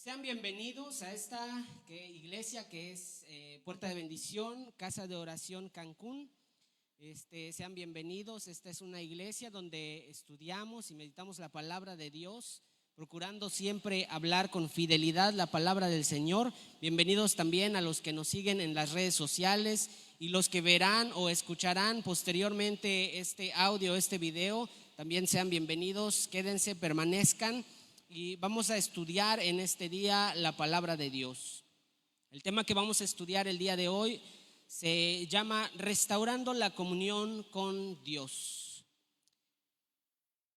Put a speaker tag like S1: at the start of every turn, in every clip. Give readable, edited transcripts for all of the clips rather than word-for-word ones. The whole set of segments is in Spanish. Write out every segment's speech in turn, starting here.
S1: Sean bienvenidos a esta iglesia que es Puerta de Bendición, Casa de Oración Cancún. Sean bienvenidos. Esta es una iglesia donde estudiamos y meditamos la palabra de Dios, procurando siempre hablar con fidelidad la palabra del Señor. Bienvenidos también a los que nos siguen en las redes sociales y los que verán o escucharán posteriormente este audio, este video. También sean bienvenidos, quédense, permanezcan. Y vamos a estudiar en este día la palabra de Dios. El tema que vamos a estudiar el día de hoy se llama Restaurando la comunión con Dios.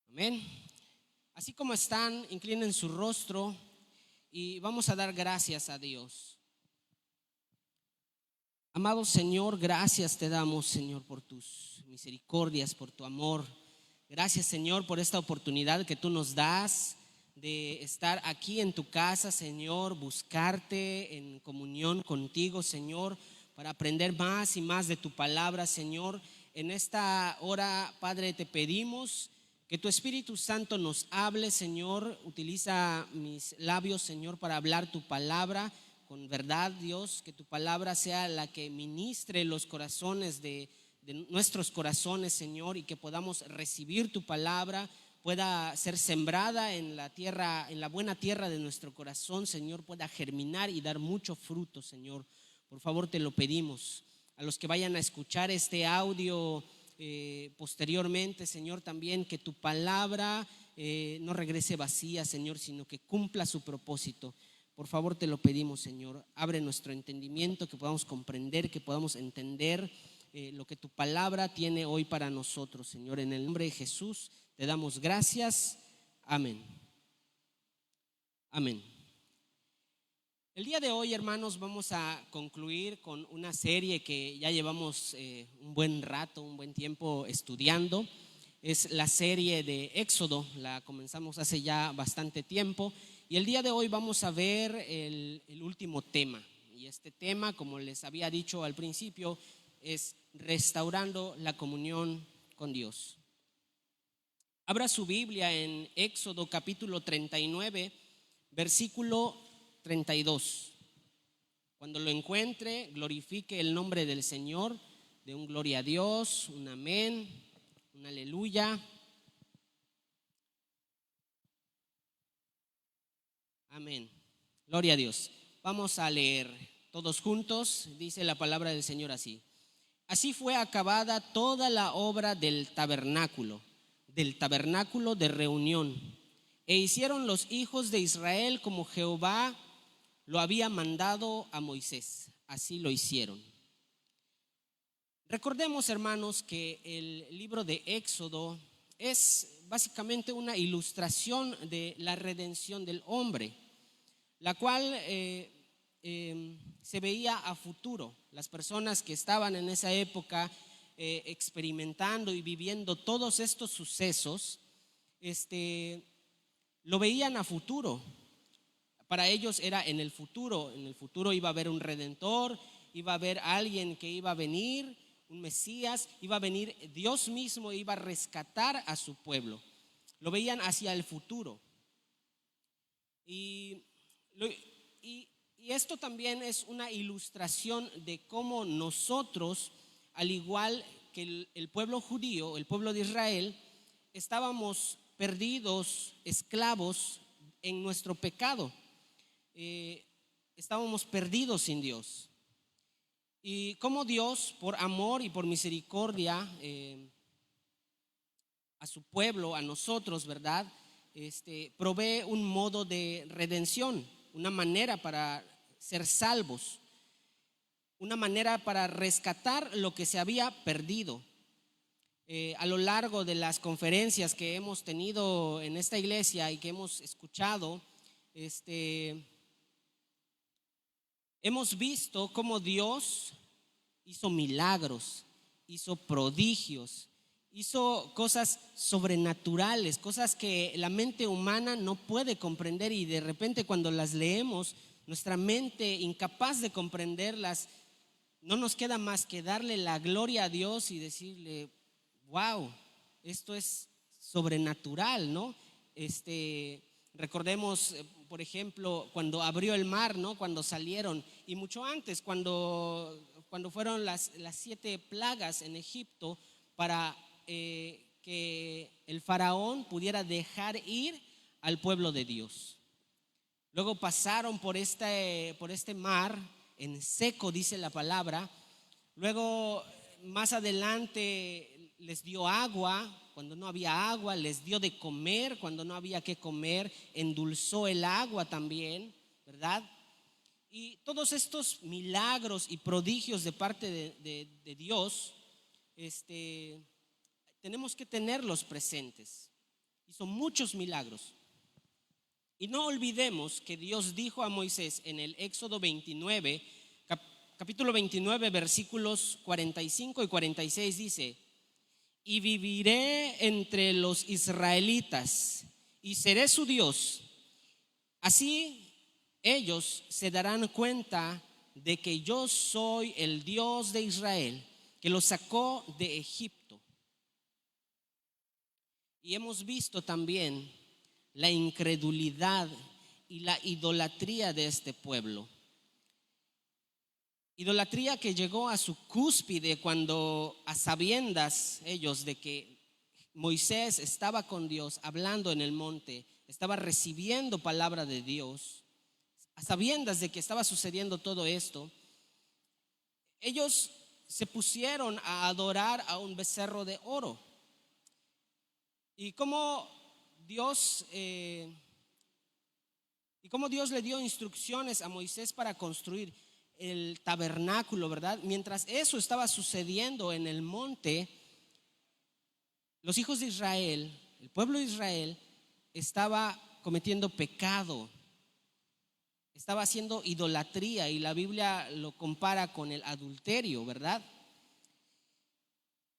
S1: Amén. Así como están, inclinen su rostro y vamos a dar gracias a Dios. Amado Señor, gracias te damos, Señor, por tus misericordias, por tu amor. Gracias, Señor, por esta oportunidad que tú nos das de estar aquí en tu casa, Señor, buscarte en comunión contigo, Señor, para aprender más y más de tu palabra, Señor. En esta hora, Padre, te pedimos que tu Espíritu Santo nos hable, Señor. Utiliza mis labios, Señor, para hablar tu palabra con verdad, Dios. Que tu palabra sea la que ministre los corazones de nuestros corazones, Señor, y que podamos recibir tu palabra, pueda ser sembrada en la tierra, en la buena tierra de nuestro corazón, Señor, pueda germinar y dar mucho fruto, Señor. Por favor, te lo pedimos. A los que vayan a escuchar este audio posteriormente, Señor, también que tu palabra no regrese vacía, Señor, sino que cumpla su propósito. Por favor, te lo pedimos, Señor. Abre nuestro entendimiento, que podamos comprender, que podamos entender lo que tu palabra tiene hoy para nosotros, Señor. En el nombre de Jesús te damos gracias. Amén. Amén. El día de hoy, hermanos, vamos a concluir con una serie que ya llevamos un buen rato, un buen tiempo estudiando. Es la serie de Éxodo, la comenzamos hace ya bastante tiempo. Y el día de hoy vamos a ver el último tema. Y este tema, como les había dicho al principio, es restaurando la comunión con Dios. Abra su Biblia en Éxodo capítulo 39, versículo 32. Cuando lo encuentre, glorifique el nombre del Señor, de un gloria a Dios, un amén, un aleluya. Amén. Gloria a Dios. Vamos a leer todos juntos. Dice la palabra del Señor así. Así fue acabada toda la obra del tabernáculo de reunión. E hicieron los hijos de Israel como Jehová lo había mandado a Moisés. Así lo hicieron. Recordemos, hermanos, que el libro de Éxodo es básicamente una ilustración de la redención del hombre, la cual se veía a futuro. Las personas que estaban en esa época experimentando y viviendo todos estos sucesos, lo veían a futuro. Para ellos era en el futuro iba a haber un redentor, iba a haber alguien que iba a venir, un Mesías, iba a venir Dios mismo, iba a rescatar a su pueblo. Lo veían hacia el futuro. Y esto también es una ilustración de cómo nosotros, al igual que el pueblo judío, el pueblo de Israel, estábamos perdidos, esclavos en nuestro pecado. Estábamos perdidos sin Dios. Y cómo Dios, por amor y por misericordia a su pueblo, a nosotros, ¿verdad? Provee un modo de redención, una manera para ser salvos, una manera para rescatar lo que se había perdido. A lo largo de las conferencias que hemos tenido en esta iglesia y que hemos escuchado, hemos visto cómo Dios hizo milagros, hizo prodigios, hizo cosas sobrenaturales, cosas que la mente humana no puede comprender, y de repente cuando las leemos, nuestra mente, incapaz de comprenderlas, no nos queda más que darle la gloria a Dios y decirle: wow, esto es sobrenatural, ¿no? Recordemos, por ejemplo, cuando abrió el mar, ¿no? Cuando salieron, y mucho antes, cuando fueron las 7 plagas en Egipto para que el faraón pudiera dejar ir al pueblo de Dios. Luego pasaron por este mar en seco, dice la palabra. Luego, más adelante, les dio agua cuando no había agua, les dio de comer cuando no había que comer, endulzó el agua también, ¿verdad? Y todos estos milagros y prodigios de parte de Dios, tenemos que tenerlos presentes. Hizo muchos milagros. Y no olvidemos que Dios dijo a Moisés en el Éxodo 29, capítulo 29, versículos 45 y 46, dice: y viviré entre los israelitas y seré su Dios. Así ellos se darán cuenta de que yo soy el Dios de Israel, que los sacó de Egipto. Y hemos visto también la incredulidad y la idolatría de este pueblo. Idolatría que llegó a su cúspide cuando, a sabiendas ellos de que Moisés estaba con Dios hablando en el monte, estaba recibiendo palabra de Dios, a sabiendas de que estaba sucediendo todo esto, ellos se pusieron a adorar a un becerro de oro. Y como Dios le dio instrucciones a Moisés para construir el tabernáculo, ¿verdad? Mientras eso estaba sucediendo en el monte, los hijos de Israel, el pueblo de Israel, estaba cometiendo pecado, estaba haciendo idolatría, y la Biblia lo compara con el adulterio, ¿verdad?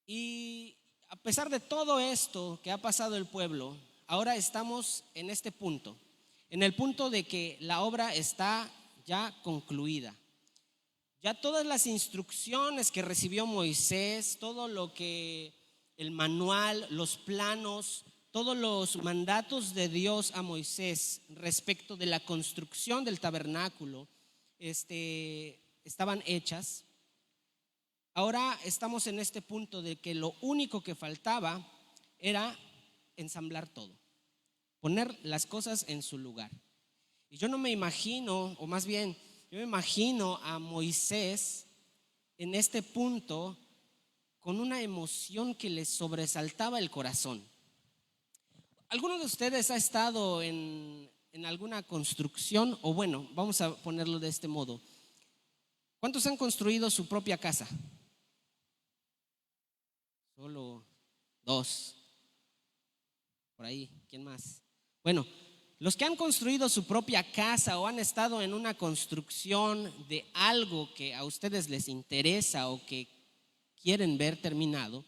S1: Y a pesar de todo esto que ha pasado el pueblo, ahora estamos en este punto, en el punto de que la obra está ya concluida. Ya todas las instrucciones que recibió Moisés, todo lo que el manual, los planos, todos los mandatos de Dios a Moisés respecto de la construcción del tabernáculo, estaban hechas. Ahora estamos en este punto de que lo único que faltaba era ensamblar todo, poner las cosas en su lugar. Y yo no me imagino, o más bien, yo me imagino a Moisés en este punto con una emoción que le sobresaltaba el corazón. ¿Alguno de ustedes ha estado en alguna construcción? O bueno, vamos a ponerlo de este modo. ¿Cuántos han construido su propia casa? Solo 2. Por ahí, ¿quién más? Bueno, los que han construido su propia casa o han estado en una construcción de algo que a ustedes les interesa o que quieren ver terminado,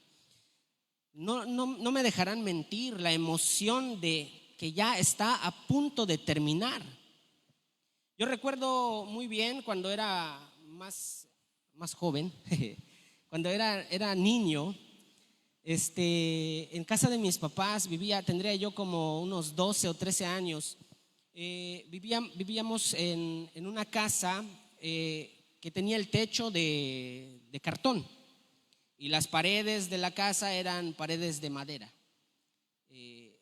S1: no me dejarán mentir la emoción de que ya está a punto de terminar. Yo recuerdo muy bien cuando era más joven, cuando era niño. En casa de mis papás tendría yo como unos 12 o 13 años. Vivíamos en una casa que tenía el techo de cartón, y las paredes de la casa eran paredes de madera. Y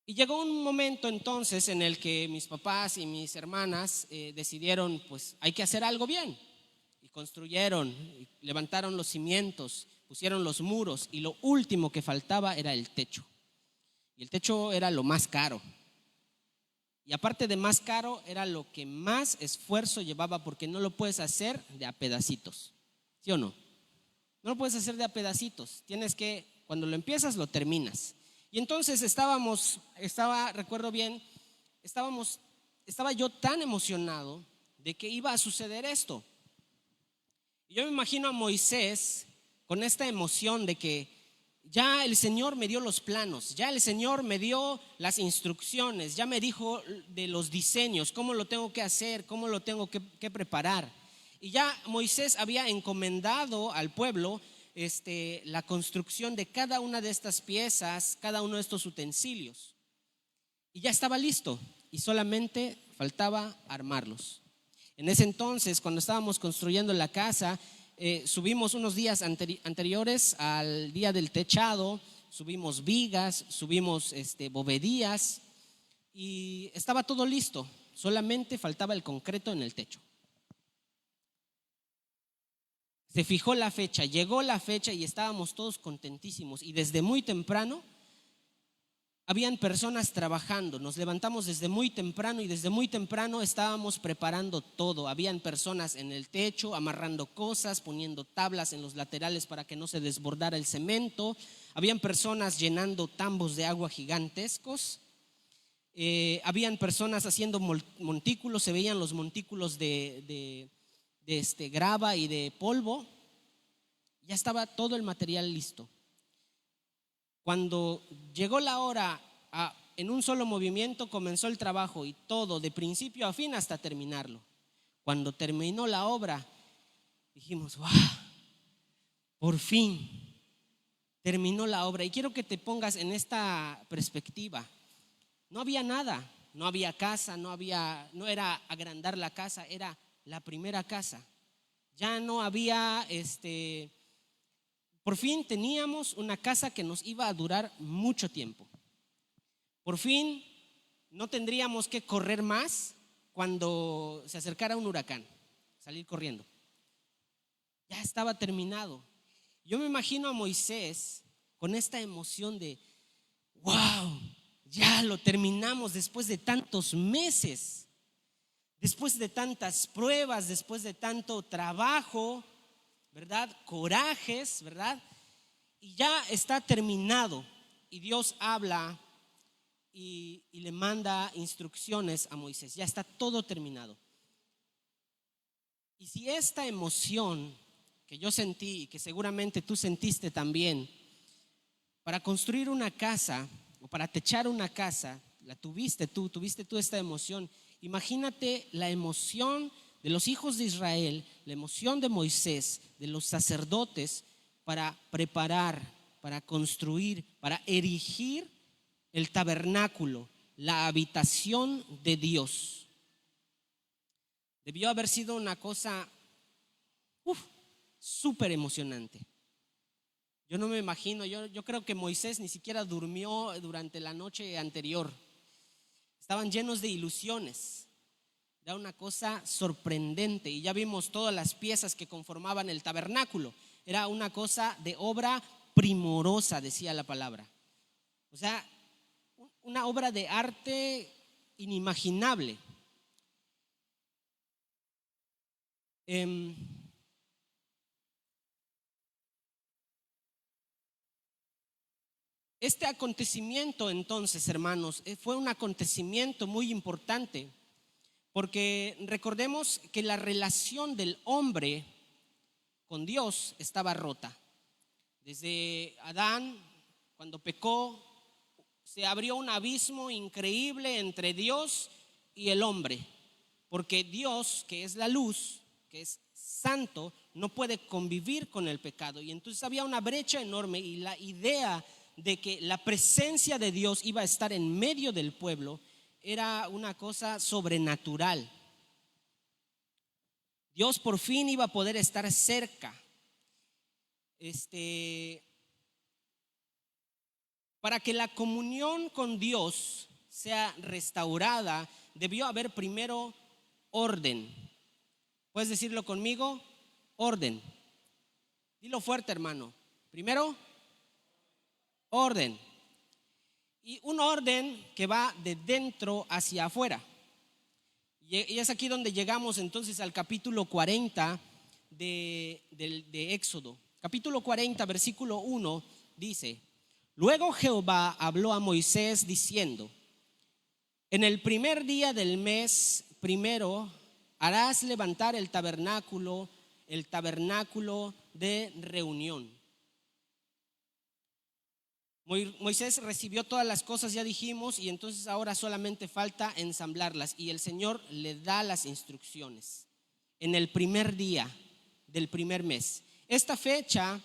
S1: llegó un momento entonces en el que mis papás y mis hermanas decidieron, pues hay que hacer algo bien. Y construyeron, y levantaron los cimientos, pusieron los muros, y lo último que faltaba era el techo. Y el techo era lo más caro. Y aparte de más caro, era lo que más esfuerzo llevaba, porque no lo puedes hacer de a pedacitos. ¿Sí o no? No lo puedes hacer de a pedacitos. Tienes que, cuando lo empiezas, lo terminas. Y entonces recuerdo bien, estaba yo tan emocionado de que iba a suceder esto. Y yo me imagino a Moisés con esta emoción de que ya el Señor me dio los planos, ya el Señor me dio las instrucciones, ya me dijo de los diseños, cómo lo tengo que hacer, cómo lo tengo que preparar. Y ya Moisés había encomendado al pueblo la construcción de cada una de estas piezas, cada uno de estos utensilios. Y ya estaba listo. y solamente faltaba armarlos. En ese entonces, cuando estábamos construyendo la casa, subimos unos días anteriores al día del techado, subimos vigas, subimos bovedías y estaba todo listo, solamente faltaba el concreto en el techo. Se fijó la fecha, llegó la fecha y estábamos todos contentísimos, y desde muy temprano habían personas trabajando. Nos levantamos desde muy temprano y desde muy temprano estábamos preparando todo. Habían personas en el techo amarrando cosas, poniendo tablas en los laterales para que no se desbordara el cemento. Habían personas llenando tambos de agua gigantescos. Habían personas haciendo montículos, se veían los montículos de grava y de polvo. Ya estaba todo el material listo. Cuando llegó la hora, en un solo movimiento comenzó el trabajo, y todo de principio a fin hasta terminarlo. Cuando terminó la obra, dijimos: ¡wow! Por fin terminó la obra. Y quiero que te pongas en esta perspectiva. No había nada, no había casa, no era agrandar la casa, era la primera casa. Ya no había por fin teníamos una casa que nos iba a durar mucho tiempo. Por fin no tendríamos que correr más cuando se acercara un huracán, salir corriendo. Ya estaba terminado. Yo me imagino a Moisés con esta emoción de: wow, ya lo terminamos después de tantos meses, después de tantas pruebas, después de tanto trabajo, ¿verdad? Corajes, ¿verdad? Y ya está terminado. Y Dios habla y le manda instrucciones a Moisés. Ya está todo terminado. Y si esta emoción que yo sentí y que seguramente tú sentiste también, para construir una casa o para techar una casa, la tuviste tú esta emoción. Imagínate la emoción de los hijos de Israel, la emoción de Moisés, de los sacerdotes, para preparar, para construir, para erigir el tabernáculo, la habitación de Dios. Debió haber sido una cosa súper emocionante. Yo no me imagino, yo creo que Moisés ni siquiera durmió durante la noche anterior. Estaban llenos de ilusiones. Era una cosa sorprendente, y ya vimos todas las piezas que conformaban el tabernáculo. Era una cosa de obra primorosa, decía la palabra. O sea, una obra de arte inimaginable. Este acontecimiento, entonces, hermanos, fue un acontecimiento muy importante, porque recordemos que la relación del hombre con Dios estaba rota. Desde Adán, cuando pecó, se abrió un abismo increíble entre Dios y el hombre, porque Dios, que es la luz, que es santo, no puede convivir con el pecado. Y entonces había una brecha enorme, y la idea de que la presencia de Dios iba a estar en medio del pueblo era una cosa sobrenatural. Dios por fin iba a poder estar cerca. Para que la comunión con Dios sea restaurada, debió haber primero orden. ¿Puedes decirlo conmigo? Orden. Dilo fuerte, hermano. Primero, orden. Y un orden que va de dentro hacia afuera. Y es aquí donde llegamos entonces al capítulo 40 de Éxodo. Capítulo 40, versículo 1 dice: luego Jehová habló a Moisés diciendo: en el primer día del mes primero harás levantar el tabernáculo de reunión. Moisés recibió todas las cosas, ya dijimos, y entonces ahora solamente falta ensamblarlas, y el Señor le da las instrucciones en el primer día del primer mes. Esta fecha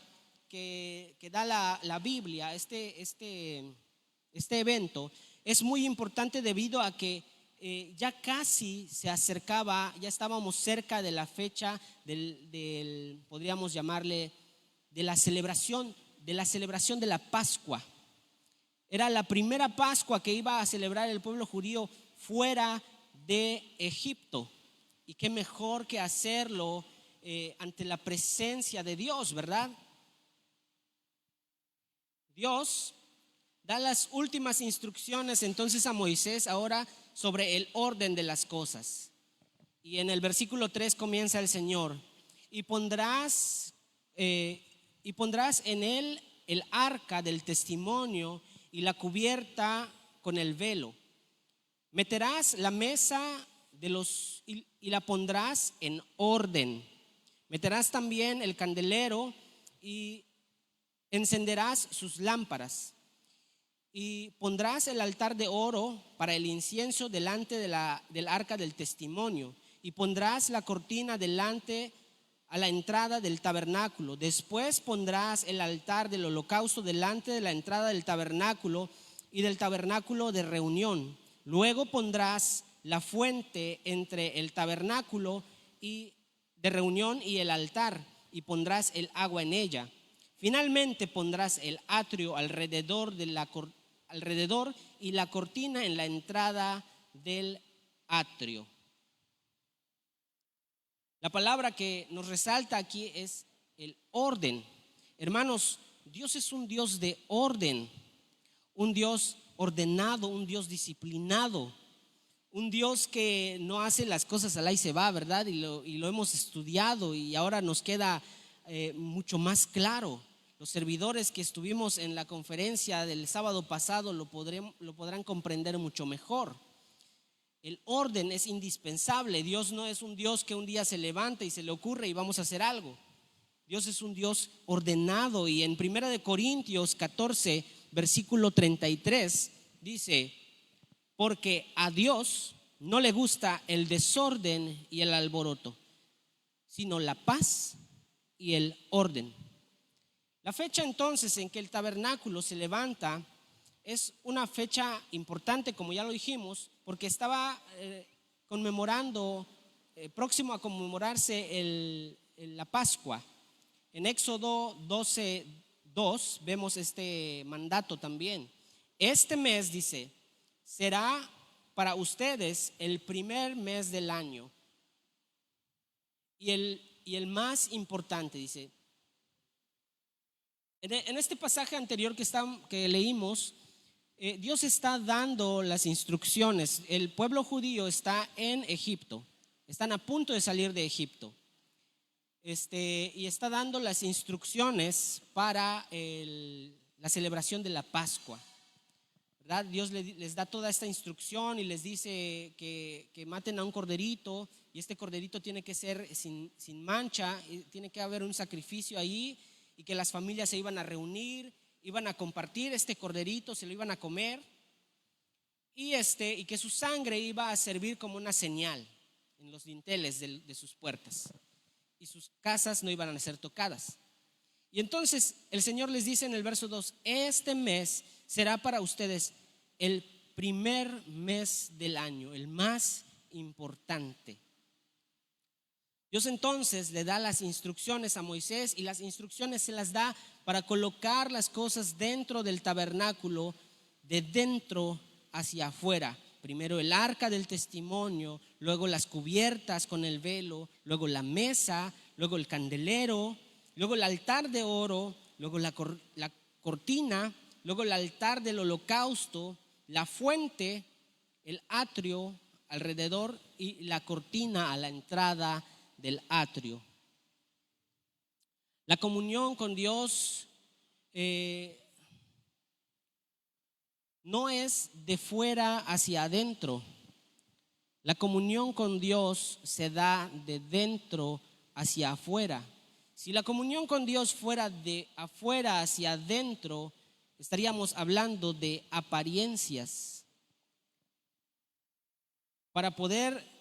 S1: que da la Biblia, este evento es muy importante debido a que ya casi se acercaba, ya estábamos cerca de la fecha podríamos llamarle, de la celebración de la Pascua. Era la primera Pascua que iba a celebrar el pueblo judío fuera de Egipto. Y qué mejor que hacerlo ante la presencia de Dios, ¿verdad? Dios da las últimas instrucciones entonces a Moisés ahora sobre el orden de las cosas. Y en el versículo 3 comienza el Señor: y pondrás en él el arca del testimonio y la cubierta con el velo. Meterás la mesa y la pondrás en orden. Meterás también el candelero y encenderás sus lámparas. Y pondrás el altar de oro para el incienso delante del arca del testimonio. Y pondrás la cortina delante a la entrada del tabernáculo. Después pondrás el altar del holocausto delante de la entrada del tabernáculo y del tabernáculo de reunión. Luego pondrás la fuente entre el tabernáculo de reunión y el altar, y pondrás el agua en ella. Finalmente pondrás el atrio alrededor y la cortina en la entrada del atrio. La palabra que nos resalta aquí es el orden. Hermanos, Dios es un Dios de orden, un Dios ordenado, un Dios disciplinado, un Dios que no hace las cosas al ahí se va, ¿verdad? Y lo hemos estudiado y ahora nos queda mucho más claro. Los servidores que estuvimos en la conferencia del sábado pasado lo podrán comprender mucho mejor. El orden es indispensable. Dios no es un Dios que un día se levanta y se le ocurre y vamos a hacer algo. Dios es un Dios ordenado, y en 1 Corintios 14, versículo 33 dice: porque a Dios no le gusta el desorden y el alboroto, sino la paz y el orden. La fecha entonces en que el tabernáculo se levanta es una fecha importante, como ya lo dijimos, porque estaba próximo a conmemorarse la Pascua. En Éxodo 12:2 vemos este mandato también. Este mes, dice, será para ustedes el primer mes del año y el más importante, dice. En este pasaje anterior que leímos, Dios está dando las instrucciones. El pueblo judío está en Egipto, están a punto de salir de Egipto, y está dando las instrucciones para la celebración de la Pascua, ¿verdad? Dios les da toda esta instrucción y les dice que maten a un corderito, y este corderito tiene que ser sin mancha, y tiene que haber un sacrificio ahí, y que las familias se iban a reunir, iban a compartir este corderito, se lo iban a comer, y que su sangre iba a servir como una señal en los dinteles de sus puertas, y sus casas no iban a ser tocadas. Y entonces el Señor les dice en el verso 2: este mes será para ustedes el primer mes del año, el más importante. Dios entonces le da las instrucciones a Moisés, y las instrucciones se las da para colocar las cosas dentro del tabernáculo, de dentro hacia afuera. Primero el arca del testimonio, luego las cubiertas con el velo, luego la mesa, luego el candelero, luego el altar de oro, luego la cortina, luego el altar del holocausto, la fuente, el atrio alrededor y la cortina a la entrada del atrio. La comunión con Dios no es de fuera hacia adentro. La comunión con Dios se da de dentro hacia afuera. Si la comunión con Dios fuera de afuera hacia adentro, estaríamos hablando de apariencias. Para poder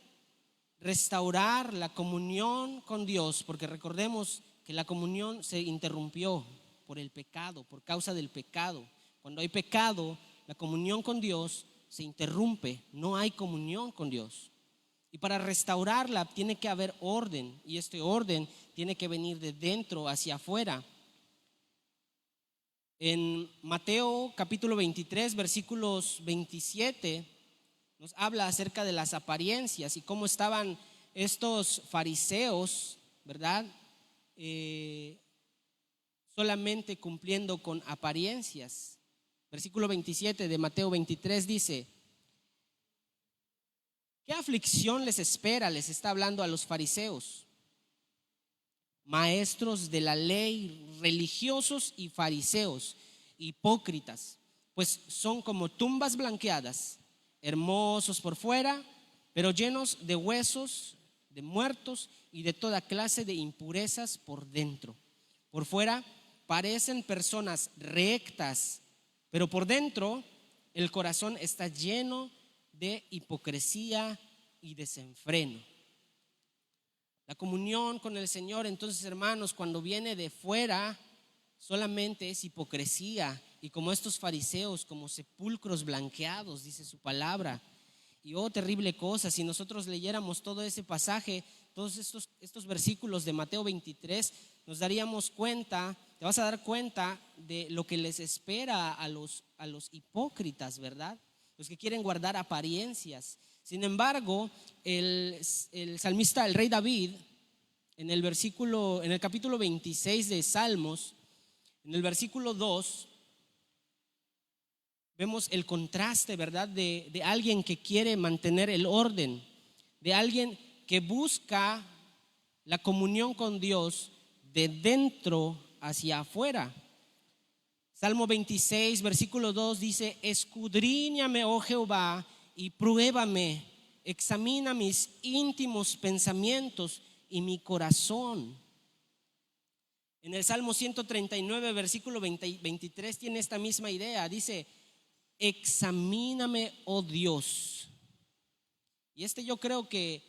S1: restaurar la comunión con Dios, porque recordemos que la comunión se interrumpió por el pecado, por causa del pecado. Cuando hay pecado, la comunión con Dios se interrumpe, no hay comunión con Dios. Y para restaurarla tiene que haber orden, y este orden tiene que venir de dentro hacia afuera. En Mateo capítulo 23, versículos 27, nos habla acerca de las apariencias y cómo estaban estos fariseos, ¿verdad? Solamente cumpliendo con apariencias. Versículo 27 de Mateo 23 dice: ¿qué aflicción les espera? Les está hablando a los fariseos, maestros de la ley, religiosos y fariseos, hipócritas, pues son como tumbas blanqueadas, hermosos por fuera, pero llenos de huesos, de muertos y de toda clase de impurezas por dentro. Por fuera parecen personas rectas, pero por dentro el corazón está lleno de hipocresía y desenfreno. La comunión con el Señor, entonces, hermanos, cuando viene de fuera, solamente es hipocresía, y como estos fariseos, como sepulcros blanqueados, dice su palabra. Y terrible cosa, si nosotros leyéramos todo ese pasaje, todos estos versículos de Mateo 23, nos daríamos cuenta, te vas a dar cuenta de lo que les espera a los hipócritas, ¿verdad? Los que quieren guardar apariencias. Sin embargo, el salmista, el rey David, en el capítulo 26 de Salmos, en el versículo 2, vemos el contraste, ¿verdad? De alguien que quiere mantener el orden, de alguien que busca la comunión con Dios de dentro hacia afuera. Salmo 26, versículo 2 dice: escudriñame, oh Jehová, y pruébame, examina mis íntimos pensamientos y mi corazón. En el Salmo 139, versículo 23 tiene esta misma idea, dice: examíname, oh Dios. Y yo creo que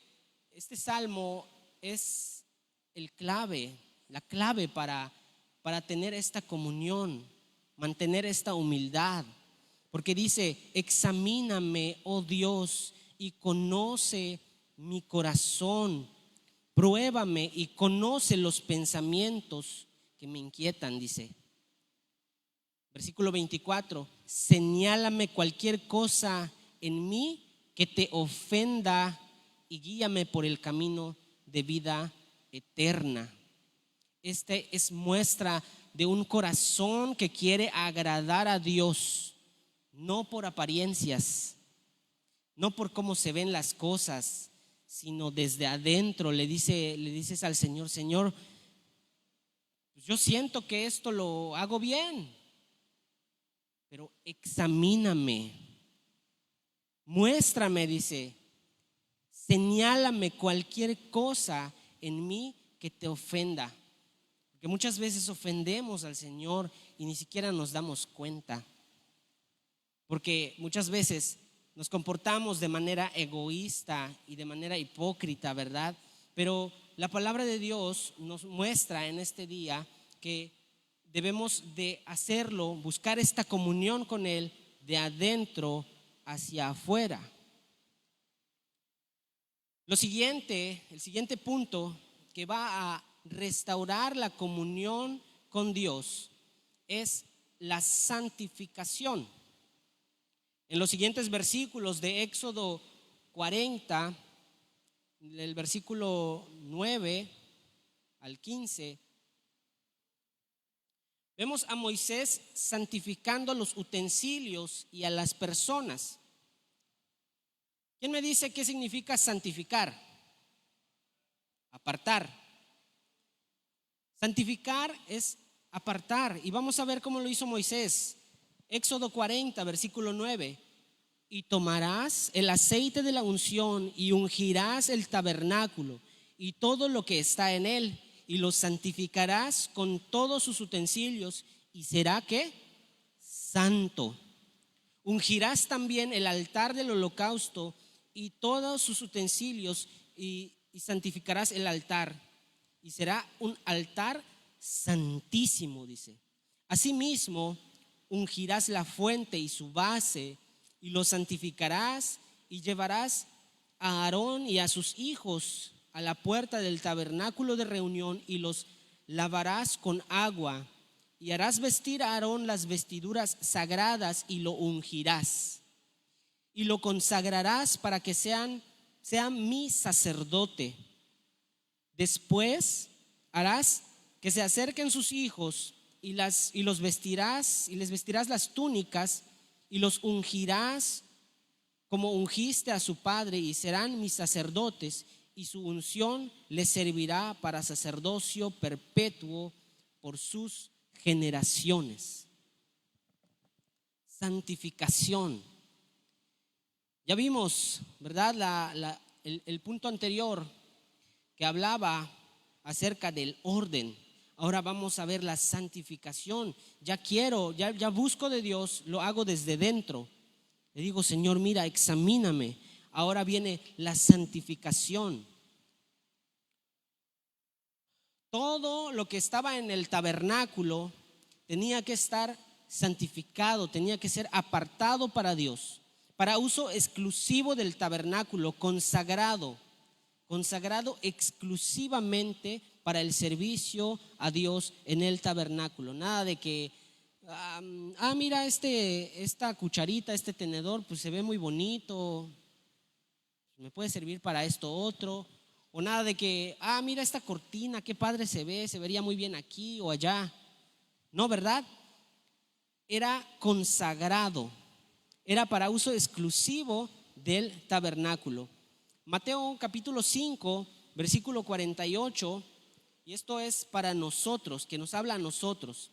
S1: este salmo es la clave para tener esta comunión, mantener esta humildad, porque dice: examíname, oh Dios, y conoce mi corazón, pruébame y conoce los pensamientos que me inquietan, dice. Versículo 24: señálame cualquier cosa en mí que te ofenda y guíame por el camino de vida eterna. Es muestra de un corazón que quiere agradar a Dios, no por apariencias, no por cómo se ven las cosas, sino desde adentro. Le dices al Señor: Señor, pues yo siento que esto lo hago bien, pero examíname, muéstrame, dice, señálame cualquier cosa en mí que te ofenda. Porque muchas veces ofendemos al Señor y ni siquiera nos damos cuenta, porque muchas veces nos comportamos de manera egoísta y de manera hipócrita, ¿verdad? Pero la palabra de Dios nos muestra en este día que debemos de hacerlo, buscar esta comunión con Él de adentro hacia afuera. El siguiente punto que va a restaurar la comunión con Dios es la santificación. En los siguientes versículos de Éxodo 40, del versículo 9 al 15, vemos a Moisés santificando los utensilios y a las personas. ¿Quién me dice qué significa santificar? Apartar. Santificar es apartar, y vamos a ver cómo lo hizo Moisés. Éxodo 40, versículo 9: y tomarás el aceite de la unción y ungirás el tabernáculo y todo lo que está en él, y lo santificarás con todos sus utensilios, y será ¿qué? Santo. Ungirás también el altar del holocausto y todos sus utensilios, y santificarás el altar, y será un altar santísimo, dice. Asimismo, ungirás la fuente y su base, y los santificarás y llevarás a Aarón y a sus hijos a la puerta del tabernáculo de reunión y los lavarás con agua y harás vestir a Aarón las vestiduras sagradas y lo ungirás y lo consagrarás para que sea mi sacerdote. Después harás que se acerquen sus hijos y los vestirás y les vestirás las túnicas y los ungirás como ungiste a su padre y serán mis sacerdotes y su unción les servirá para sacerdocio perpetuo por sus generaciones. Santificación. Ya vimos, ¿verdad? El punto anterior que hablaba acerca del orden. Ahora vamos a ver la santificación. Ya busco de Dios, lo hago desde dentro. Le digo, Señor, mira, examíname. Ahora viene la santificación. Todo lo que estaba en el tabernáculo tenía que estar santificado, tenía que ser apartado para Dios, para uso exclusivo del tabernáculo, consagrado exclusivamente para el servicio a Dios en el tabernáculo. Nada de que mira esta cucharita, este tenedor, pues se ve muy bonito, me puede servir para esto otro. O nada de que mira esta cortina, qué padre se vería muy bien aquí o allá. No, ¿verdad? Era consagrado, era para uso exclusivo del tabernáculo. Mateo capítulo 5, versículo 48, y esto es para nosotros, que nos habla a nosotros,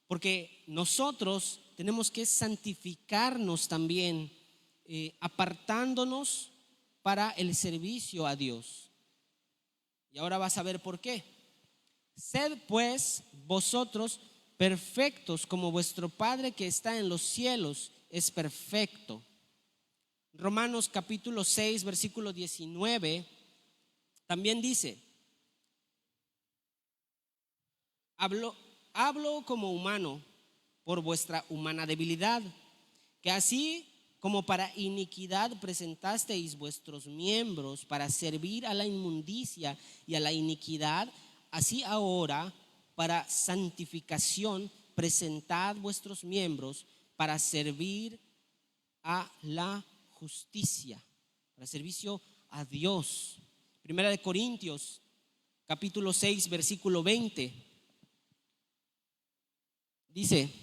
S1: porque nosotros tenemos que santificarnos también, apartándonos para el servicio a Dios. Y ahora vas a ver por qué. Sed pues vosotros perfectos como vuestro Padre que está en los cielos es perfecto. Romanos capítulo 6 versículo 19 también dice: hablo como humano por vuestra humana debilidad, que así como para iniquidad presentasteis vuestros miembros para servir a la inmundicia y a la iniquidad, así ahora para santificación presentad vuestros miembros para servir a la justicia, para servicio a Dios. Primera de Corintios capítulo 6 versículo 20 dice: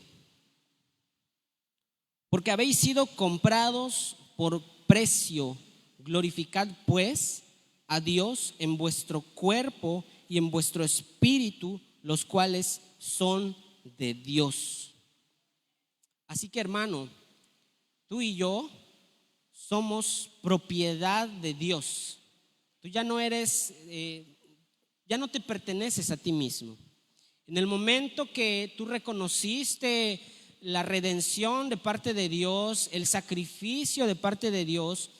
S1: porque habéis sido comprados por precio, glorificad pues a Dios en vuestro cuerpo y en vuestro espíritu, los cuales son de Dios. Así que, hermano, tú y yo somos propiedad de Dios. Tú ya no eres, ya no te perteneces a ti mismo. En el momento que tú reconociste la redención de parte de Dios, el sacrificio de parte de Dios,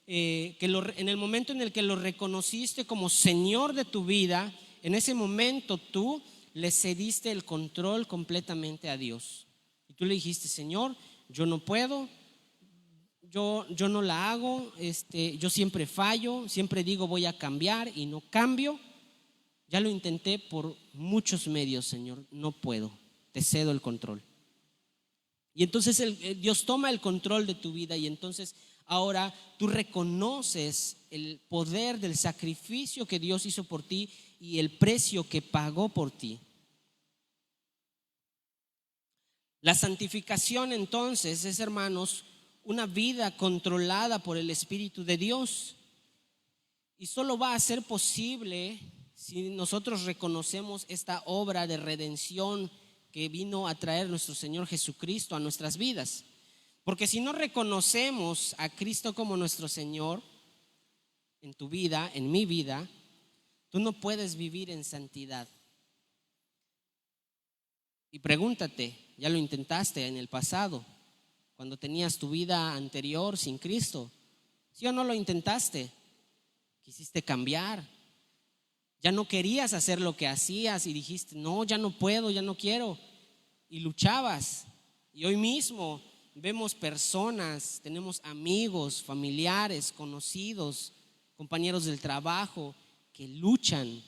S1: en el momento en el que lo reconociste como Señor de tu vida, en ese momento tú le cediste el control completamente a Dios. Y tú le dijiste: Señor, yo no puedo, yo no la hago, yo siempre fallo, siempre digo voy a cambiar y no cambio. Ya lo intenté por muchos medios, Señor, no puedo, te cedo el control. Y entonces Dios toma el control de tu vida, y entonces ahora tú reconoces el poder del sacrificio que Dios hizo por ti y el precio que pagó por ti. La santificación entonces es, hermanos, una vida controlada por el Espíritu de Dios, y solo va a ser posible si nosotros reconocemos esta obra de redención que vino a traer nuestro Señor Jesucristo a nuestras vidas. Porque si no reconocemos a Cristo como nuestro Señor en tu vida, en mi vida, tú no puedes vivir en santidad. Y pregúntate, ¿ya lo intentaste en el pasado, cuando tenías tu vida anterior sin Cristo? ¿Sí o no lo intentaste? Quisiste cambiar, ya no querías hacer lo que hacías y dijiste: no, ya no puedo, ya no quiero, y luchabas. Y hoy mismo vemos personas, tenemos amigos, familiares, conocidos, compañeros del trabajo que luchan.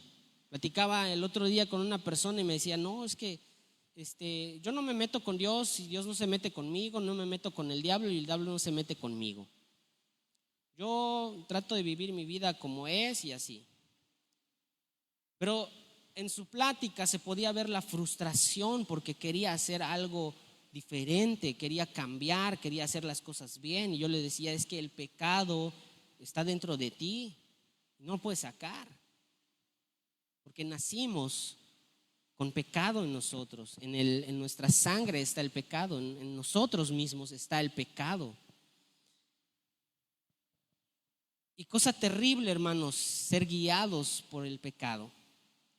S1: Platicaba el otro día con una persona y me decía, no, es que yo no me meto con Dios y Dios no se mete conmigo, no me meto con el diablo y el diablo no se mete conmigo. Yo trato de vivir mi vida como es y así. Pero en su plática se podía ver la frustración porque quería hacer algo diferente, quería cambiar, quería hacer las cosas bien. Y yo le decía, es que el pecado está dentro de ti, no lo puedes sacar, porque nacimos con pecado en nosotros, en nuestra sangre está el pecado, en nosotros mismos está el pecado. Y cosa terrible, hermanos, ser guiados por el pecado,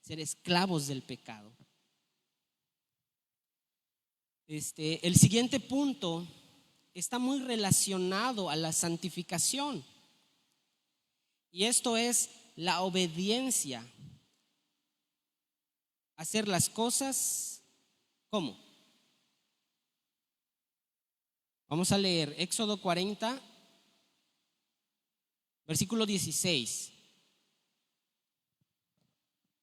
S1: ser esclavos del pecado. El siguiente punto está muy relacionado a la santificación, y esto es la obediencia. Hacer las cosas, ¿cómo? Vamos a leer Éxodo 40, versículo 16.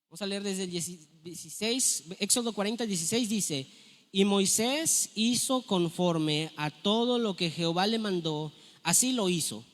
S1: Vamos a leer desde el 16. Éxodo 40, 16 dice: y Moisés hizo conforme a todo lo que Jehová le mandó, así lo hizo.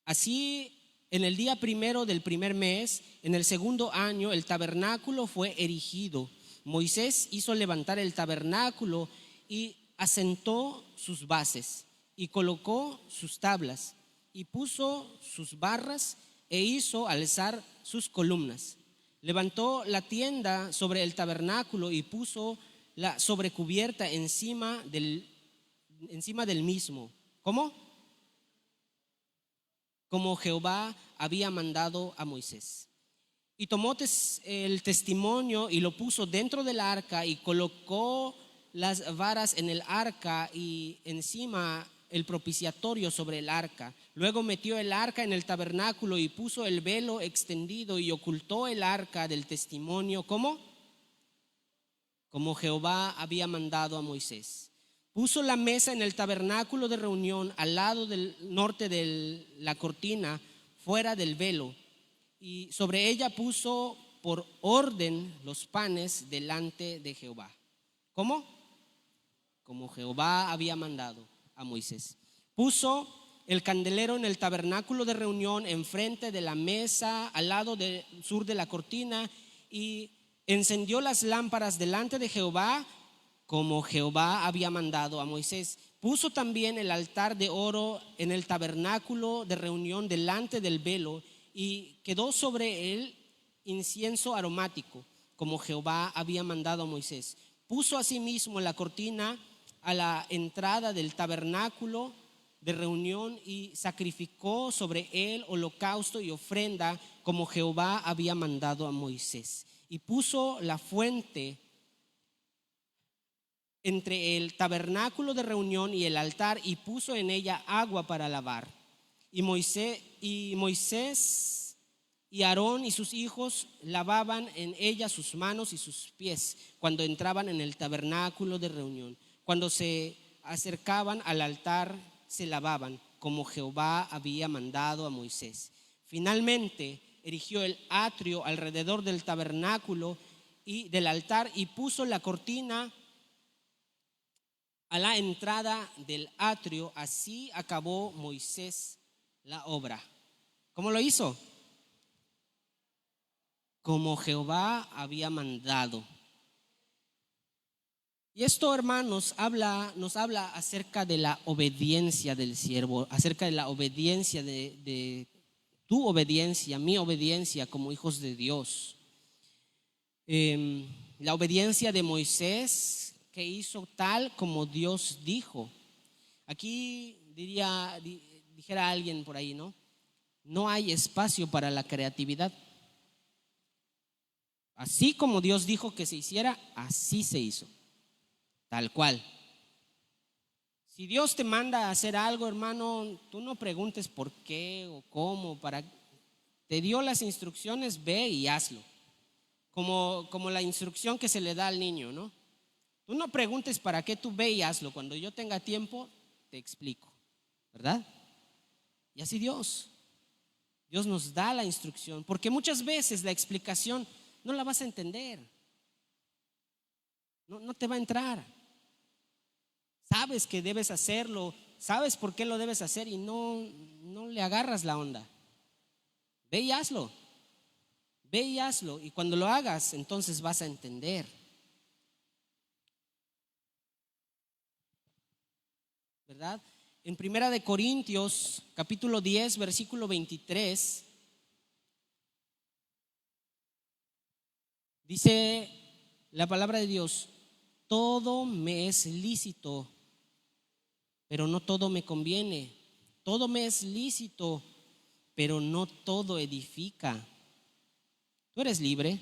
S1: Así, en el día primero del primer mes, en el segundo año, el tabernáculo fue erigido. Moisés hizo levantar el tabernáculo y asentó sus bases y colocó sus tablas y puso sus barras e hizo alzar sus columnas. Levantó la tienda sobre el tabernáculo y puso la sobrecubierta encima del mismo. ¿Cómo? Como Jehová había mandado a Moisés. Y tomó el testimonio y lo puso dentro del arca y colocó las varas en el arca y encima el propiciatorio sobre el arca. Luego metió el arca en el tabernáculo y puso el velo extendido y ocultó el arca del testimonio. ¿Cómo? Como Jehová había mandado a Moisés. Puso la mesa en el tabernáculo de reunión al lado del norte de la cortina, fuera del velo, y sobre ella puso por orden los panes delante de Jehová. ¿Cómo? Como Jehová había mandado a Moisés. Puso el candelero en el tabernáculo de reunión enfrente de la mesa al lado del sur de la cortina y encendió las lámparas delante de Jehová como Jehová había mandado a Moisés. Puso también el altar de oro en el tabernáculo de reunión delante del velo y quedó sobre él incienso aromático como Jehová había mandado a Moisés. Puso asimismo la cortina a la entrada del tabernáculo de reunión y sacrificó sobre él holocausto y ofrenda como Jehová había mandado a Moisés. Y puso la fuente entre el tabernáculo de reunión y el altar y puso en ella agua para lavar. Y Moisés y Aarón y sus hijos lavaban en ella sus manos y sus pies cuando entraban en el tabernáculo de reunión. Cuando se acercaban al altar se lavaban como Jehová había mandado a Moisés. Finalmente erigió el atrio alrededor del tabernáculo y del altar y puso la cortina a la entrada del atrio. Así acabó Moisés la obra. ¿Cómo lo hizo? Como Jehová había mandado. Y esto, hermanos, nos habla acerca de la obediencia del siervo, acerca de la obediencia de tu obediencia, mi obediencia como hijos de Dios. La obediencia de Moisés, que hizo tal como Dios dijo. Aquí dijera alguien por ahí, ¿no? No hay espacio para la creatividad. Así como Dios dijo que se hiciera, así se hizo. Tal cual. Si Dios te manda a hacer algo, hermano, tú no preguntes por qué o cómo. Te dio las instrucciones, ve y hazlo. Como la instrucción que se le da al niño, ¿no? Tú no preguntes para qué, tú ve y hazlo. Cuando yo tenga tiempo, te explico, ¿verdad? Y así Dios nos da la instrucción, porque muchas veces la explicación no la vas a entender, no te va a entrar. Sabes que debes hacerlo, sabes por qué lo debes hacer y no le agarras la onda. Ve y hazlo, ve y hazlo, y cuando lo hagas, entonces vas a entender. ¿Verdad? En Primera de Corintios, capítulo 10, versículo 23, dice la palabra de Dios: todo me es lícito, pero no todo me conviene. Todo me es lícito, pero no todo edifica. Tú eres libre,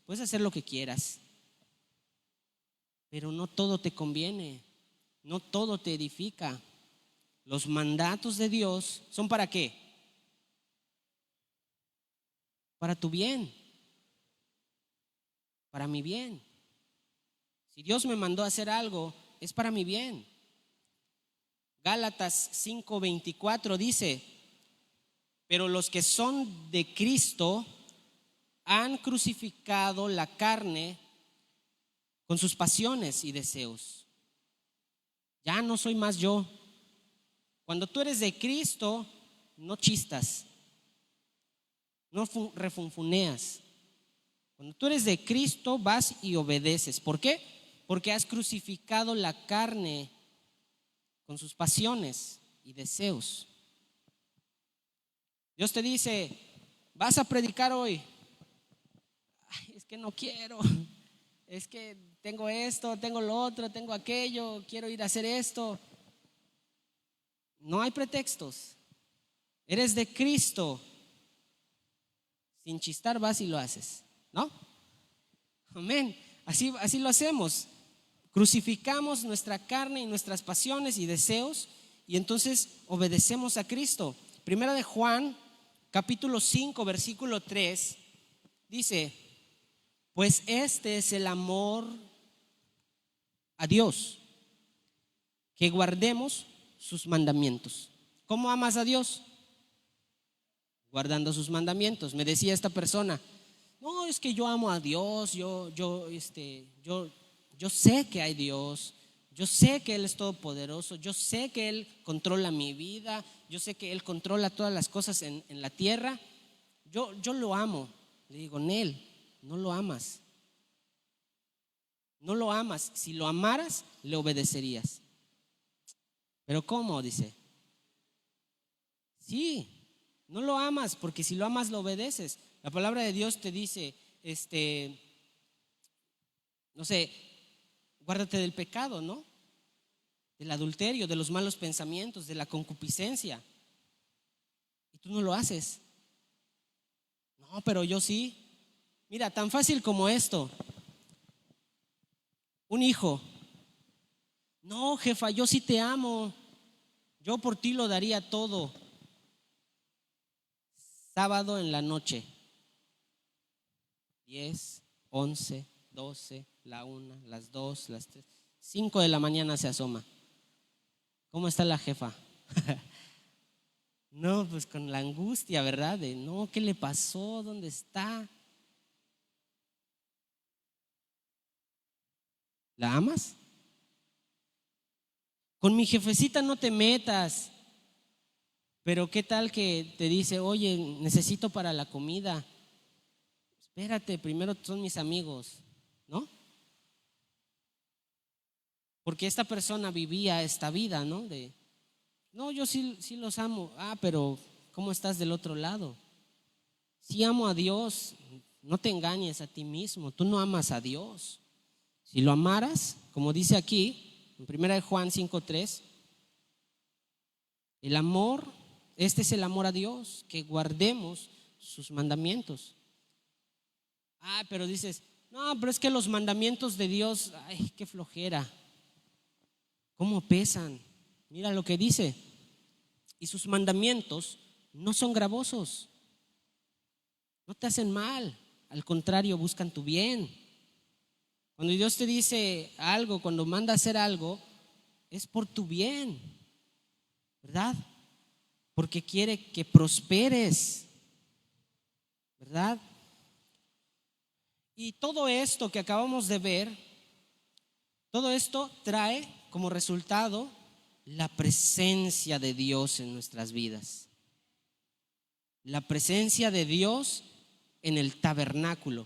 S1: puedes hacer lo que quieras, pero no todo te conviene, no todo te edifica. Los mandatos de Dios son ¿para qué? Para tu bien, para mi bien. Si Dios me mandó a hacer algo, es para mi bien. Gálatas 5:24 dice: pero los que son de Cristo han crucificado la carne con sus pasiones y deseos. Ya no soy más yo. Cuando tú eres de Cristo, no chistas, no refunfuneas. Cuando tú eres de Cristo, vas y obedeces. ¿Por qué? Porque has crucificado la carne con sus pasiones y deseos. Dios te dice: vas a predicar hoy. Ay, es que no quiero, es que tengo esto, tengo lo otro, tengo aquello, quiero ir a hacer esto. No hay pretextos. Eres de Cristo, sin chistar vas y lo haces, ¿no? Amén. Así lo hacemos. Crucificamos nuestra carne y nuestras pasiones y deseos, y entonces obedecemos a Cristo. Primera de Juan, capítulo 5, versículo 3, dice: pues este es el amor a Dios, que guardemos sus mandamientos. ¿Cómo amas a Dios? Guardando sus mandamientos. Me decía esta persona: no, es que yo amo a Dios, yo sé que hay Dios, yo sé que Él es todopoderoso, yo sé que Él controla mi vida, yo sé que Él controla todas las cosas en la tierra. Yo lo amo. Le digo: Nel, no lo amas. No lo amas. Si lo amaras, le obedecerías. ¿Pero cómo? Dice. Sí, no lo amas, porque si lo amas, lo obedeces. La palabra de Dios te dice, no sé, guárdate del pecado, ¿no? Del adulterio, de los malos pensamientos, de la concupiscencia. Y tú no lo haces. No, pero yo sí. Mira, tan fácil como esto. Un hijo: no, jefa, yo sí te amo, yo por ti lo daría todo. Sábado en la noche, 10, 11, 12, la 1, las 2, las 3, 5 de la mañana se asoma. ¿Cómo está la jefa? No, pues con la angustia, ¿verdad? De no, ¿qué le pasó? ¿Dónde está? ¿La amas? Con mi jefecita no te metas. Pero ¿qué tal que te dice: oye, necesito para la comida? Espérate, primero son mis amigos, ¿no? Porque esta persona vivía esta vida, ¿no? No, yo sí los amo. Ah, pero ¿cómo estás del otro lado? Sí amo a Dios. No te engañes a ti mismo. Tú no amas a Dios. Si lo amaras, como dice aquí en 1 Juan 5:3, el amor, este es el amor a Dios, que guardemos sus mandamientos. Ah, pero dices: no, pero es que los mandamientos de Dios, ay, qué flojera. ¿Cómo pesan? Mira lo que dice: y sus mandamientos no son gravosos, no te hacen mal, al contrario, buscan tu bien. Cuando Dios te dice algo, cuando manda a hacer algo, es por tu bien, ¿verdad? Porque quiere que prosperes, ¿verdad? Y todo esto que acabamos de ver, todo esto trae como resultado la presencia de Dios en nuestras vidas. La presencia de Dios en el tabernáculo.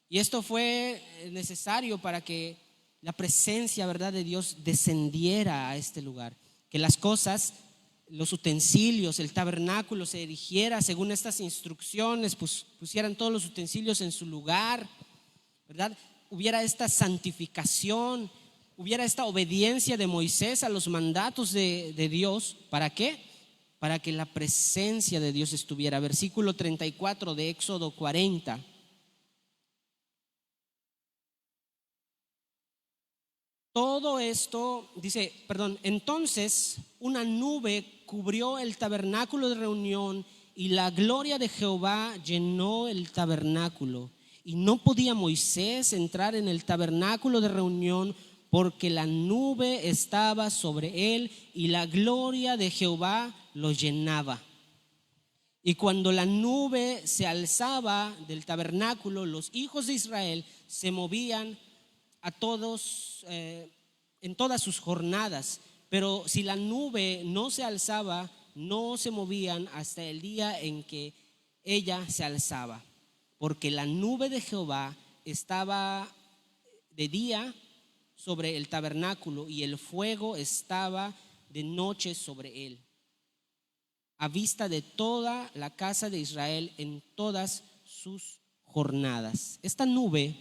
S1: Y esto fue necesario para que la presencia, ¿verdad?, de Dios descendiera a este lugar. Que las cosas, los utensilios, el tabernáculo se erigiera según estas instrucciones, pusieran todos los utensilios en su lugar, ¿verdad? Hubiera esta santificación, hubiera esta obediencia de Moisés a los mandatos de Dios. ¿Para qué? Para que la presencia de Dios estuviera. Versículo 34 de Éxodo 40. Todo esto, dice, entonces una nube cubrió el tabernáculo de reunión y la gloria de Jehová llenó el tabernáculo. Y no podía Moisés entrar en el tabernáculo de reunión porque la nube estaba sobre él y la gloria de Jehová lo llenaba. Y cuando la nube se alzaba del tabernáculo, los hijos de Israel se movían a todos en todas sus jornadas, pero si la nube no se alzaba, no se movían hasta el día en que ella se alzaba, porque la nube de Jehová estaba de día sobre el tabernáculo y el fuego estaba de noche sobre él, a vista de toda la casa de Israel en todas sus jornadas. Esta nube,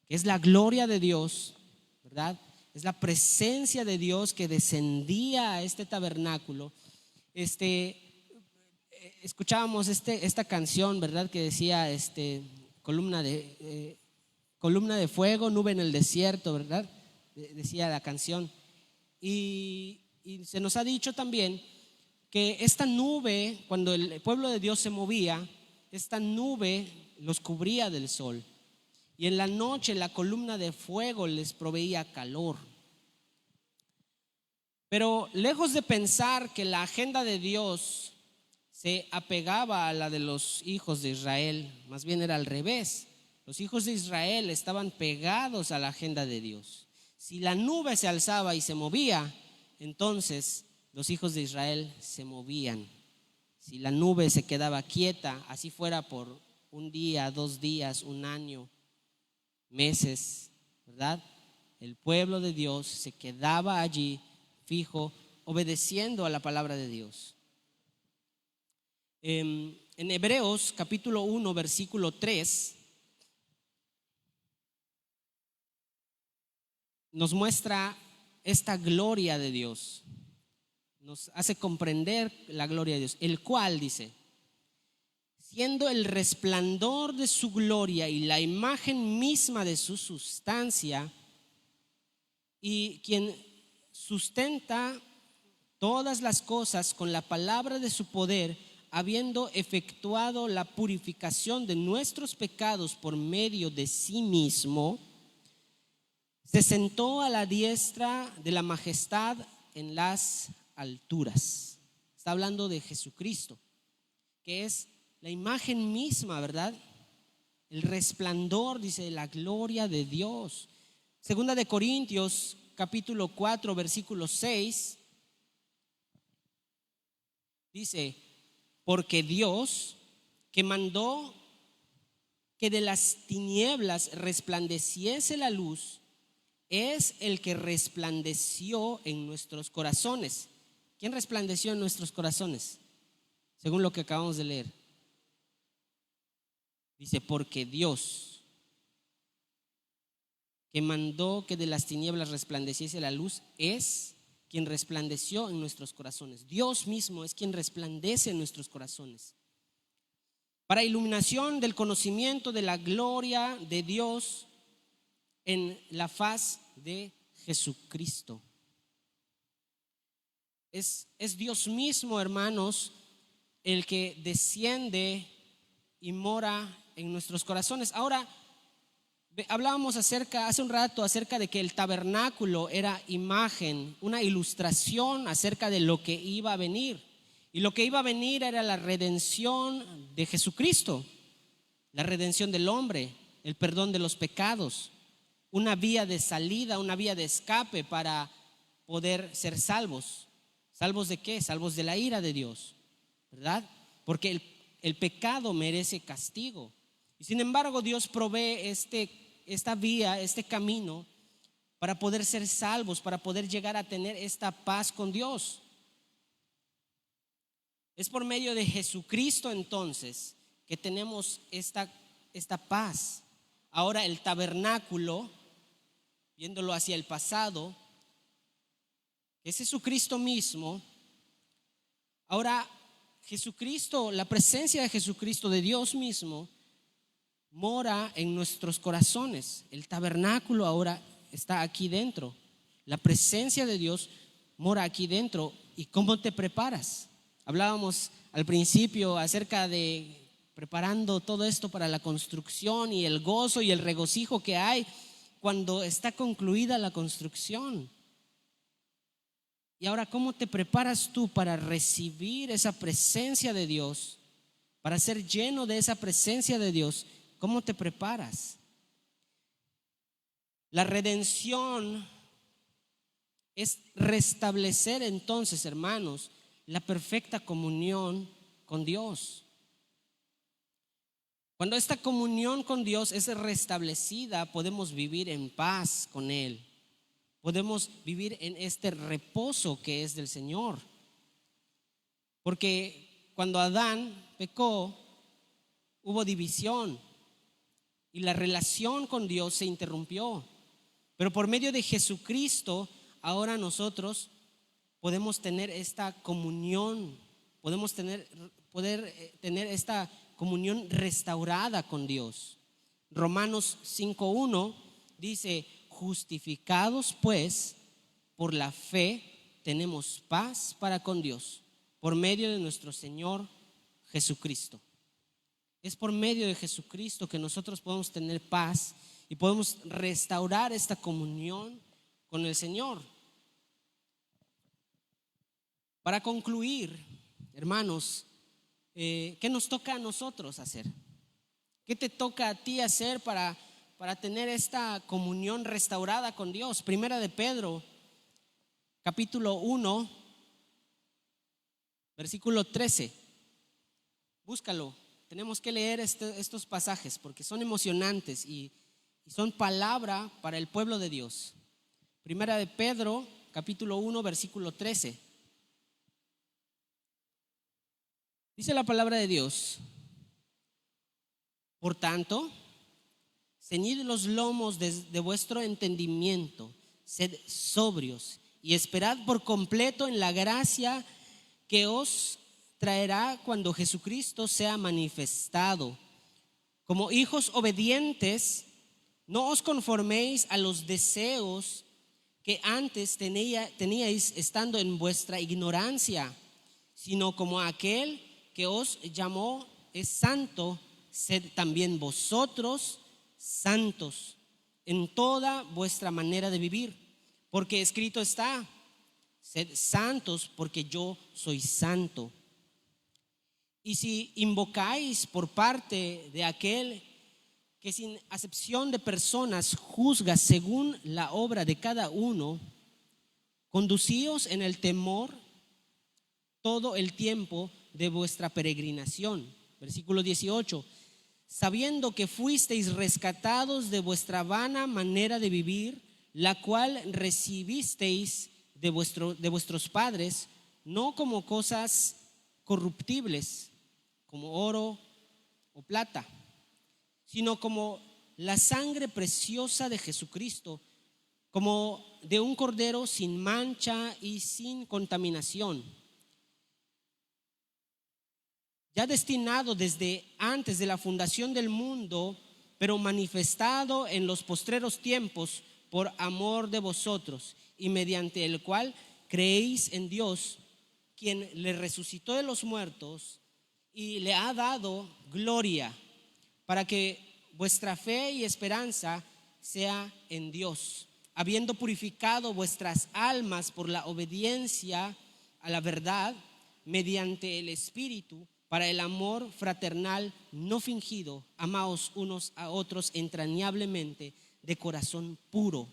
S1: que es la gloria de Dios, ¿verdad?, es la presencia de Dios que descendía a este tabernáculo. Escuchábamos esta canción, ¿verdad?, que decía columna de fuego, nube en el desierto, ¿verdad? Decía la canción. Y se nos ha dicho también que esta nube, cuando el pueblo de Dios se movía, esta nube los cubría del sol. Y en la noche la columna de fuego les proveía calor. Pero lejos de pensar que la agenda de Dios se apegaba a la de los hijos de Israel, más bien era al revés. Los hijos de Israel estaban pegados a la agenda de Dios. Si la nube se alzaba y se movía, entonces los hijos de Israel se movían. Si la nube se quedaba quieta, así fuera por un día, 2 días, un año, meses, ¿verdad?, el pueblo de Dios se quedaba allí fijo, obedeciendo a la palabra de Dios. En Hebreos capítulo 1 versículo 3 nos muestra esta gloria de Dios, nos hace comprender la gloria de Dios, el cual, dice, siendo el resplandor de su gloria y la imagen misma de su sustancia, y quien sustenta todas las cosas con la palabra de su poder, habiendo efectuado la purificación de nuestros pecados por medio de sí mismo, se sentó a la diestra de la majestad en las alturas. Está hablando de Jesucristo, que es la imagen misma, ¿verdad? El resplandor, dice, de la gloria de Dios. Segunda de Corintios capítulo 4 versículo 6 dice: porque Dios, que mandó que de las tinieblas resplandeciese la luz, es el que resplandeció en nuestros corazones. ¿Quién resplandeció en nuestros corazones? Según lo que acabamos de leer. Dice, porque Dios, que mandó que de las tinieblas resplandeciese la luz, es quien resplandeció en nuestros corazones. Dios mismo es quien resplandece en nuestros corazones, para iluminación del conocimiento de la gloria de Dios en la faz de Jesucristo. Es Dios mismo, hermanos, el que desciende y mora en nuestros corazones. Ahora, Hablábamos hace un rato acerca de que el tabernáculo era imagen, una ilustración acerca de lo que iba a venir. Y lo que iba a venir era la redención de Jesucristo, la redención del hombre, el perdón de los pecados, una vía de salida, una vía de escape para poder ser salvos. ¿Salvos de qué? Salvos de la ira de Dios, ¿verdad? Porque el pecado merece castigo. Y sin embargo, Dios provee esta vía, este camino para poder ser salvos, para poder llegar a tener esta paz con Dios. Es por medio de Jesucristo entonces que tenemos esta paz. Ahora el tabernáculo, viéndolo hacia el pasado, es Jesucristo mismo. Ahora Jesucristo, la presencia de Jesucristo, de Dios mismo, mora en nuestros corazones. El tabernáculo ahora está aquí dentro. La presencia de Dios mora aquí dentro. ¿Y cómo te preparas? Hablábamos al principio acerca de preparando todo esto para la construcción y el gozo y el regocijo que hay cuando está concluida la construcción. Y ahora, ¿cómo te preparas tú para recibir esa presencia de Dios? Para ser lleno de esa presencia de Dios. ¿Cómo te preparas? La redención es restablecer entonces, hermanos, la perfecta comunión con Dios. Cuando esta comunión con Dios es restablecida, podemos vivir en paz con Él. Podemos vivir en este reposo que es del Señor. Porque cuando Adán pecó, hubo división y la relación con Dios se interrumpió. Pero por medio de Jesucristo, ahora nosotros podemos tener esta comunión, poder tener esta comunión restaurada con Dios. Romanos 5:1 dice: justificados pues por la fe tenemos paz para con Dios por medio de nuestro Señor Jesucristo. Es por medio de Jesucristo que nosotros podemos tener paz y podemos restaurar esta comunión con el Señor. Para concluir, hermanos, ¿qué nos toca a nosotros hacer? ¿Qué te toca a ti hacer para tener esta comunión restaurada con Dios? Primera de Pedro, capítulo 1, versículo 13. Búscalo. Tenemos que leer estos pasajes porque son emocionantes y son palabra para el pueblo de Dios. Primera de Pedro, capítulo 1, versículo 13. Dice la palabra de Dios: por tanto, ceñid los lomos de vuestro entendimiento, sed sobrios y esperad por completo en la gracia que os traerá cuando Jesucristo sea manifestado. Como hijos obedientes, no os conforméis a los deseos que antes teníais estando en vuestra ignorancia, sino como aquel que os llamó es santo, sed también vosotros santos en toda vuestra manera de vivir, porque escrito está: sed santos porque yo soy santo. Y si invocáis por parte de aquel que sin acepción de personas juzga según la obra de cada uno, conducíos en el temor todo el tiempo de vuestra peregrinación. Versículo 18: sabiendo que fuisteis rescatados de vuestra vana manera de vivir, la cual recibisteis de vuestros padres, no como cosas corruptibles, como oro o plata, sino como la sangre preciosa de Jesucristo, como de un cordero sin mancha y sin contaminación, ya destinado desde antes de la fundación del mundo, pero manifestado en los postreros tiempos por amor de vosotros, y mediante el cual creéis en Dios, quien le resucitó de los muertos y le ha dado gloria, para que vuestra fe y esperanza sea en Dios, habiendo purificado vuestras almas por la obediencia a la verdad mediante el Espíritu, para el amor fraternal no fingido. Amaos unos a otros entrañablemente de corazón puro,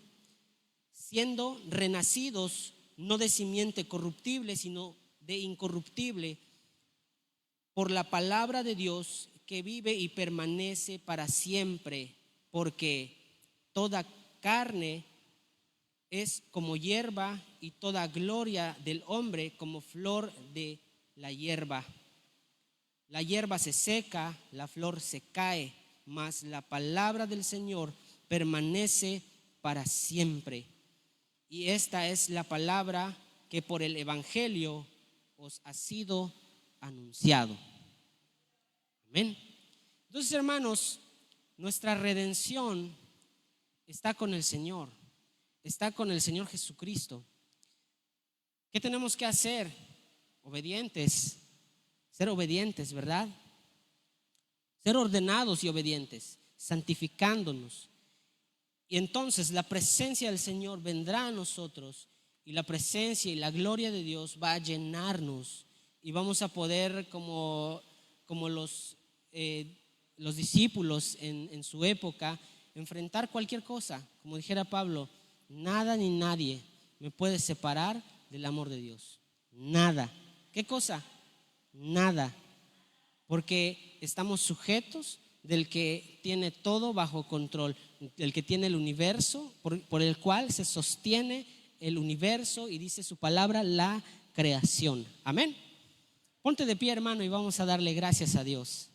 S1: siendo renacidos no de simiente corruptible, sino de incorruptible, por la palabra de Dios que vive y permanece para siempre, porque toda carne es como hierba y toda gloria del hombre como flor de la hierba. La hierba se seca, la flor se cae, mas la palabra del Señor permanece para siempre. Y esta es la palabra que por el Evangelio os ha sido anunciado. Amén. Entonces, hermanos, nuestra redención está con el Señor, está con el Señor Jesucristo. ¿Qué tenemos que hacer? Obedientes, ser obedientes, ¿verdad? Ser ordenados y obedientes, santificándonos. Y entonces la presencia del Señor vendrá a nosotros, y la presencia y la gloria de Dios va a llenarnos, y vamos a poder, como los discípulos en su época, enfrentar cualquier cosa. Como dijera Pablo, nada ni nadie me puede separar del amor de Dios. Nada. ¿Qué cosa? Nada. Porque estamos sujetos del que tiene todo bajo control, del que tiene el universo, por el cual se sostiene el universo, y dice su palabra, la creación. Amén. Ponte de pie, hermano, y vamos a darle gracias a Dios.